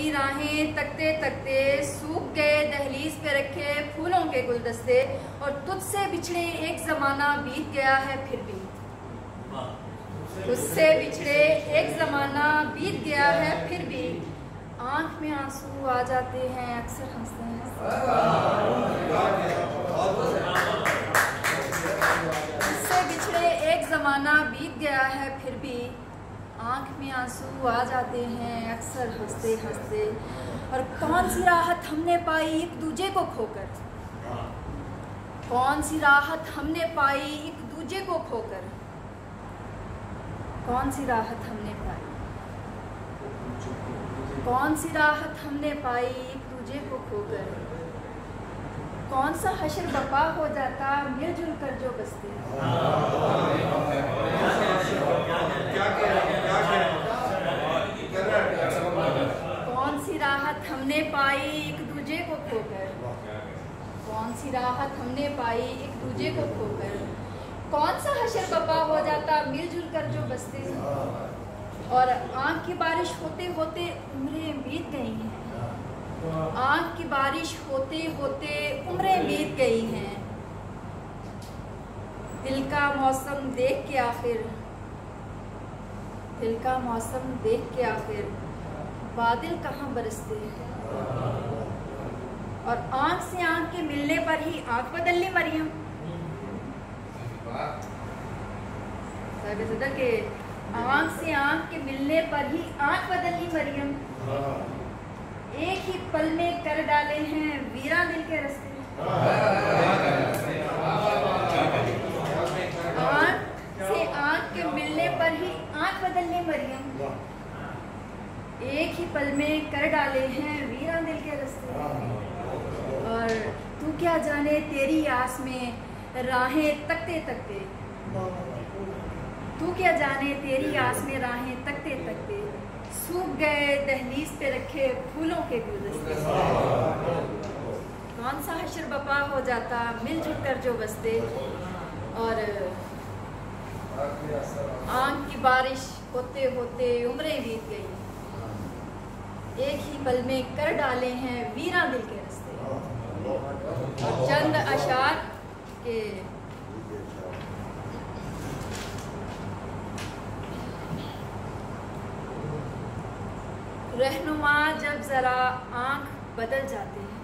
सी राहें तकते तकते, सूख गए दहलीज पे रखे फूलों के गुलदस्ते, और तुझसे बिछड़े एक जमाना बीत गया है फिर भी, तुझसे बिछड़े एक जमाना बीत गया है फिर भी, आंख में आंसू आ जाते हैं अक्सर हंसते हैं। तुझसे बिछड़े एक जमाना बीत गया है फिर भी, आंख में आंसू आ जाते हैं अक्सर हंसते हंसते। और कौन सी राहत हमने पाई एक दूजे को खोकर, कौन सी राहत हमने पाई एक दूजे को खोकर, कौन सी राहत हमने पाई, कौन सी राहत हमने पाई एक दूजे को खोकर, कौन सा हश्र बपा हो जाता मिलजुल कर जो बसते। कौन सी राहत हमने पाई एक दूजे को खोकर, कौन सी राहत हमने पाई एक दूजे को खोकर, कौन सा हश्र बपा हो जाता मिलजुल कर जो बसते। और आँख की बारिश होते होते उम्रें बीत गई हैं, आँख की बारिश होते होते उम्रें बीत गई हैं। दिल का मौसम देख के आखिर, दिल का मौसम देख के आखिर बादल कहाँ बरसते हैं। और आँख से आँख के मिलने पर ही आँख बदल ली मरियम, सदर के आँख से आँख के मिलने पर ही आँख बदल ली मरियम, एक ही पल में कर डाले हैं वीरा दिल के रस्ते। आँख से आँख के मिलने पर ही आँख बदल ली मरियम, एक ही पल में कर डाले हैं वीरा दिल के रस्ते। और तू क्या जाने तेरी आस में राहें तकते तकते, तू क्या जाने तेरी आस में राहें तकते तकते, सूख गए दहलीज पे रखे फूलों के गुलदस्ते। कौन सा हश्र बपा हो जाता मिलजुल कर जो बसते। और आँख की बारिश होते होते उम्रें बीत गई, एक ही पल में कर डाले हैं वीरा दिल के रस्ते। और चंद अशार के रहनुमा जब जरा आँख बदल जाते हैं,